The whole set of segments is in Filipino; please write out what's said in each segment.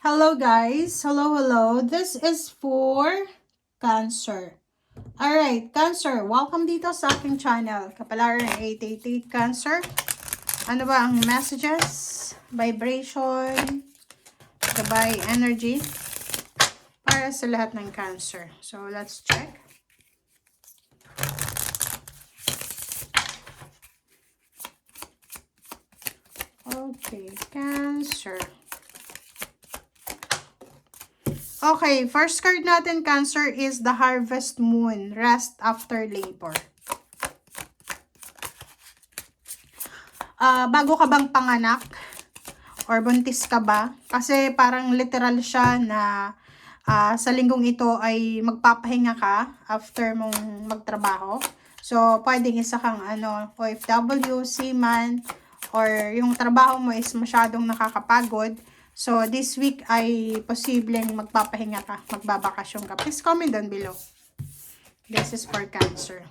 Hello guys, hello. This is for Cancer. Alright, Cancer, welcome dito sa aking channel. Kapalaran 888 Cancer. Ano ba ang messages, vibration, gabay, energy para sa lahat ng Cancer? So let's check. Okay, Cancer. Okay, first card natin, Cancer, is the Harvest Moon, rest after labor. Bago ka bang panganak? Or buntis ka ba? Kasi parang literal siya na sa linggong ito ay magpapahinga ka after mong magtrabaho. So, pwedeng isa kang OFW, seaman, or yung trabaho mo is masyadong nakakapagod. So, this week ay posibleng magpapahinga ka, magbabakasyon ka. Please comment down below. This is for Cancer.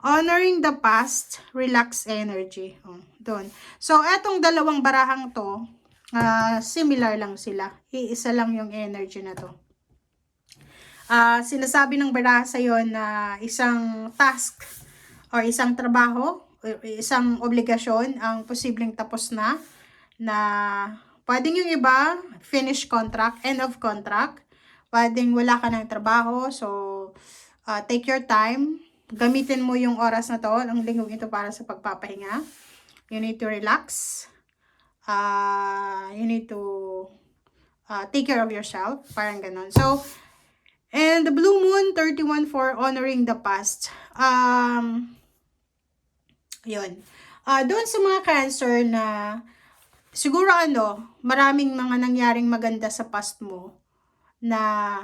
Honoring the past, relax energy. Doon. So, etong dalawang barahang to, similar lang sila. Iisa lang yung energy na to. Sinasabi ng baraha sa'yo na isang task or isang trabaho, or isang obligasyon ang posibleng tapos na pwedeng yung iba, finish contract, end of contract. Pwedeng wala ka ng trabaho, so take your time. Gamitin mo yung oras na to, ang linggong ito para sa pagpapahinga. You need to relax. You need to take care of yourself. Parang ganun. So, and the Blue Moon 31 for honoring the past. Yun. Doon sa mga Cancer na siguro maraming mga nangyaring maganda sa past mo na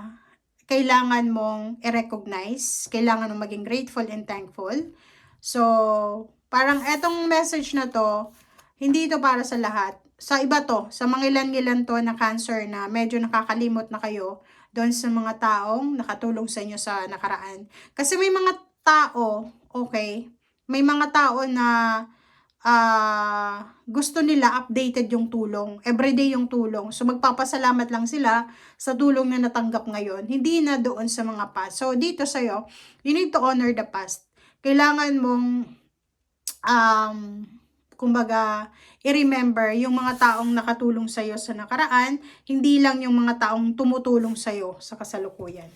kailangan mong i-recognize, kailangan mong maging grateful and thankful. So, parang etong message na to, hindi ito para sa lahat. Sa iba to, sa mga ilan-ilan to na Cancer na medyo nakakalimot na kayo doon sa mga taong nakatulong sa inyo sa nakaraan. Kasi may mga tao, okay, may mga tao na gusto nila updated yung tulong, everyday yung tulong. So, magpapasalamat lang sila sa tulong na natanggap ngayon, hindi na doon sa mga past. So, dito sa'yo, you need to honor the past. Kailangan mong, kumbaga, i-remember yung mga taong nakatulong sa'yo sa nakaraan, hindi lang yung mga taong tumutulong sa'yo sa kasalukuyan.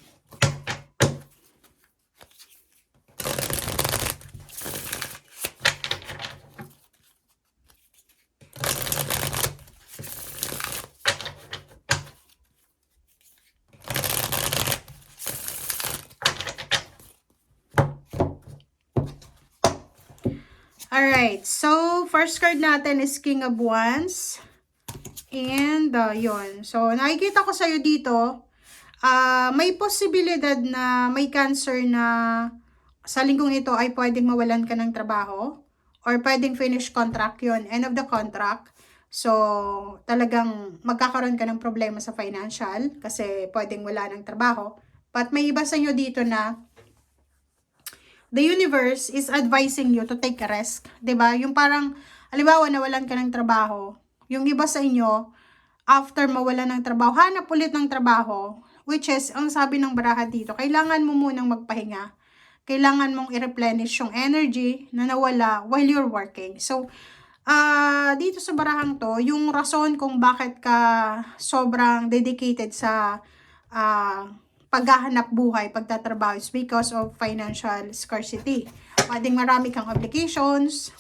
Alright, so first card natin is King of Wands. And yun. So, nakikita ko sa'yo dito, may posibilidad na may Cancer na sa linggong ito ay pwedeng mawalan ka ng trabaho or pwedeng finish contract yun, end of the contract. So, talagang magkakaroon ka ng problema sa financial kasi pwedeng wala ng trabaho. But may iba sa inyo dito na the universe is advising you to take a risk. 'Di ba? Yung parang, halimbawa, nawalan ka ng trabaho. Yung iba sa inyo, after mawalan ng trabaho, hanap ulit ng trabaho. Which is, ang sabi ng baraha dito, kailangan mo munang magpahinga. Kailangan mong i-replenish yung energy na nawala while you're working. So, dito sa barahang to, yung rason kung bakit ka sobrang dedicated sa paghahanap buhay, pagtatrabaho is because of financial scarcity. Pwedeng marami kang obligations,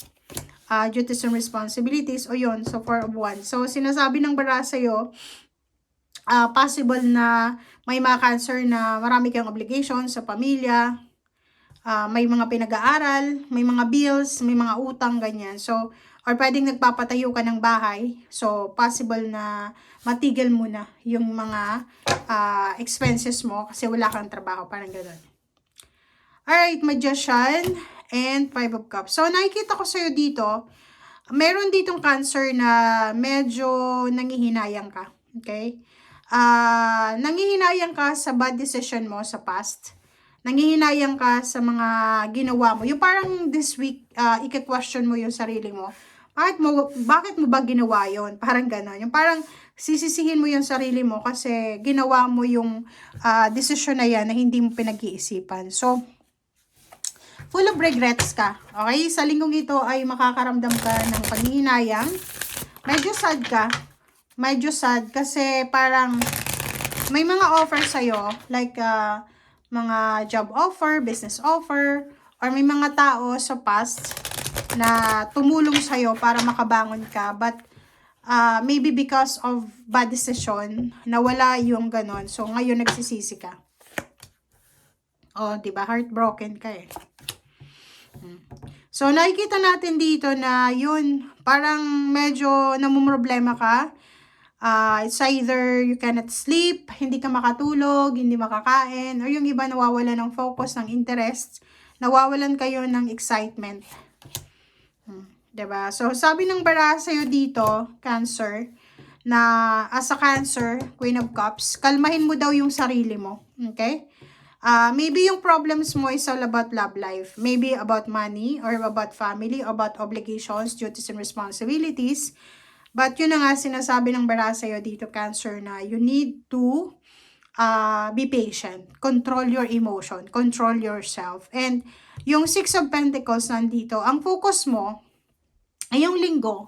duties and responsibilities, o yun, so 4 of Wands. So, sinasabi ng baraha sa'yo, possible na may mga Cancer na marami kang obligations sa pamilya, may mga pinag-aaral, may mga bills, may mga utang, ganyan. So, or pwedeng nagpapatayo ka ng bahay. So, possible na matigil muna yung mga expenses mo kasi wala kang trabaho. Parang gano'n. Alright, Magician and 5 of Cups. So, nakikita ko sa'yo dito, meron ditong Cancer na medyo nangihinayang ka. Okay? Nangihinayang ka sa bad decision mo sa past. Nangihinayang ka sa mga ginawa mo. Yung parang this week, i-question mo yung sarili mo. Bakit mo ba ginawa yun? Parang gano'n. Yung parang sisisihin mo yung sarili mo kasi ginawa mo yung desisyon na yan na hindi mo pinag-iisipan. So, full of regrets ka. Okay? Sa linggong ito ay makakaramdam ka ng panghihinayang. Medyo sad ka. Medyo sad kasi parang may mga offer sa'yo, like mga job offer, business offer, or may mga tao sa past na tumulong sa'yo para makabangon ka. But maybe because of bad decision, nawala yung ganon. So, ngayon nagsisisi ka. Oh, diba? Heartbroken ka eh. So, nakikita natin dito na yun, parang medyo namumroblema ka. It's either you cannot sleep, hindi ka makatulog, hindi makakain, or yung iba nawawala ng focus, ng interest, nawawalan kayo ng excitement. Diba? So, sabi ng bara sa'yo dito, Cancer, na as a Cancer, Queen of Cups, kalmahin mo daw yung sarili mo. Okay? Maybe yung problems mo is all about love life. Maybe about money, or about family, about obligations, duties, and responsibilities. But yun na nga sinasabi ng bara sa'yo dito, Cancer, na you need to be patient. Control your emotion. Control yourself. And yung 6 of Pentacles nandito, ang focus mo, ay yung linggo,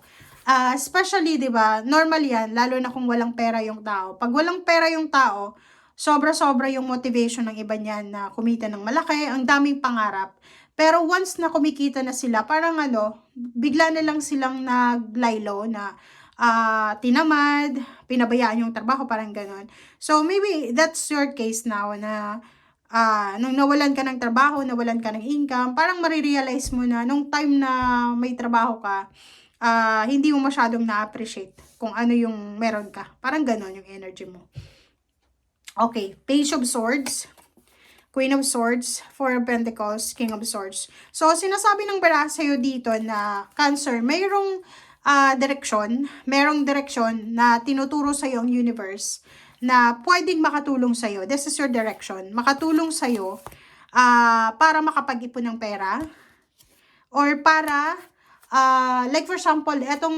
especially, di ba, normal yan, lalo na kung walang pera yung tao. Pag walang pera yung tao, sobra-sobra yung motivation ng iba niyan na kumita ng malaki, ang daming pangarap. Pero once na kumikita na sila, parang bigla na lang silang naglaylo na tinamad, pinabayaan yung trabaho, parang ganon. So, maybe that's your case now na nung nawalan ka ng trabaho, nawalan ka ng income, parang marirealize mo na nung time na may trabaho ka, hindi mo masyadong na-appreciate kung ano yung meron ka. Parang ganon yung energy mo. Okay, Page of Swords, Queen of Swords, Four of Pentacles, King of Swords. So, sinasabi ng bara sa'yo dito na Cancer, mayroong merong direksyon na tinuturo sa'yo ang universe na pwedeng makatulong sa'yo. This is your direction. Makatulong sa'yo para makapag-ipon ng pera or para like for example, etong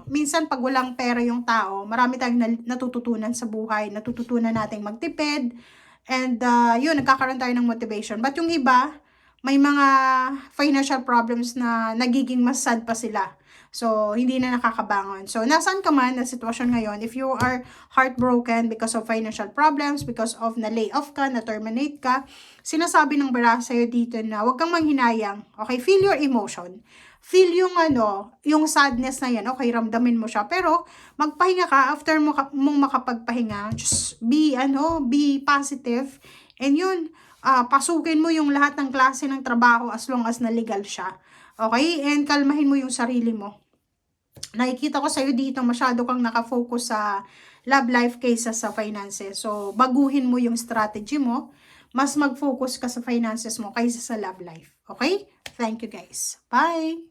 minsan pag walang pera yung tao, marami tayong natututunan sa buhay, natututunan nating magtipid, and yun, nagkakaroon tayo ng motivation. But yung iba, may mga financial problems na nagiging mas sad pa sila. So, hindi na nakakabangon. So, nasaan ka man na sitwasyon ngayon, if you are heartbroken because of financial problems, because of na-layoff ka, na-terminate ka, sinasabi ng bara sa'yo dito na huwag kang manghinayang. Okay, feel your emotion. Feel yung yung sadness na yan, okay, ramdamin mo siya. Pero, magpahinga ka, after mong makapagpahinga, just be positive. And yun, pasukin mo yung lahat ng klase ng trabaho as long as na legal siya. Okay? And kalmahin mo yung sarili mo. Nakikita ko sa'yo dito, masyado kang nakafocus sa love life kaysa sa finances. So, baguhin mo yung strategy mo. Mas mag-focus ka sa finances mo kaysa sa love life. Okay? Thank you guys. Bye!